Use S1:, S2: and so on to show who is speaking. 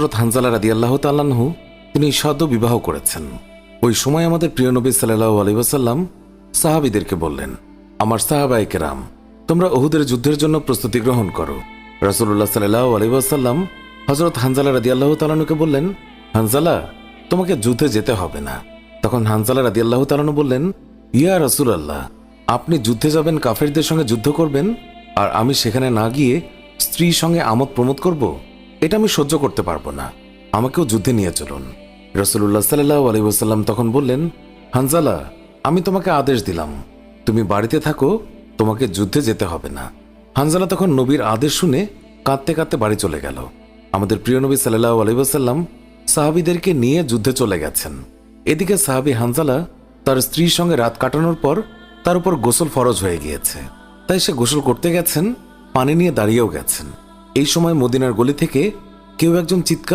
S1: হযরত হানজালা রাদিয়াল্লাহু তাআলা আনহু তিনি সদ্য বিবাহ করেছেন। ওই সময় আমাদের প্রিয় নবী সাল্লাল্লাহু আলাইহি ওয়াসাল্লাম সাহাবীদেরকে বললেন, আমার সাহাবায়ে কেরাম, তোমরা উহুদের যুদ্ধের জন্য প্রস্তুতি গ্রহণ করো। রাসূলুল্লাহ সাল্লাল্লাহু আলাইহি ওয়াসাল্লাম হযরত হানজালা রাদিয়াল্লাহু তাআলা আনহুকে বললেন, হানজালা, তোমাকে যুদ্ধে যেতে হবে না। তখন হানজালা রাদিয়াল্লাহু তাআলা আনহু বললেন, ইয়া রাসূলুল্লাহ, আপনি যুদ্ধে যাবেন, কাফেরদের সঙ্গে যুদ্ধ করবেন, আর আমি সেখানে না গিয়ে স্ত্রীর সঙ্গে আমোদ প্রমোদ করব? এটা আমি সহ্য করতে পারবো না, আমাকেও যুদ্ধে নিয়ে চলুন। রাসূলুল্লাহ সাল্লাল্লাহু আলাইহি ওয়াসাল্লাম তখন বললেন, হানজালা, আমি তোমাকে আদেশ দিলাম, তুমি বাড়িতে থাকো, তোমাকে যুদ্ধে যেতে হবে না। হানজালা তখন নবীর আদেশ শুনে কাঁদতে কাঁদতে বাড়ি চলে গেল। আমাদের প্রিয় নবী সাল্লাল্লাহু আলাইহি ওয়াসাল্লাম সাহাবীদেরকে নিয়ে যুদ্ধে চলে গেছেন। এদিকে সাহাবী হানজালা তার স্ত্রীর সঙ্গে রাত কাটানোর পর তার উপর গোসল ফরজ হয়ে গিয়েছে, তাই সে গোসল করতে গেছেন, পানি নিয়ে দাঁড়িয়েও গেছেন। এই সময় মদিনার গলি থেকে কেউ একজন চিৎকার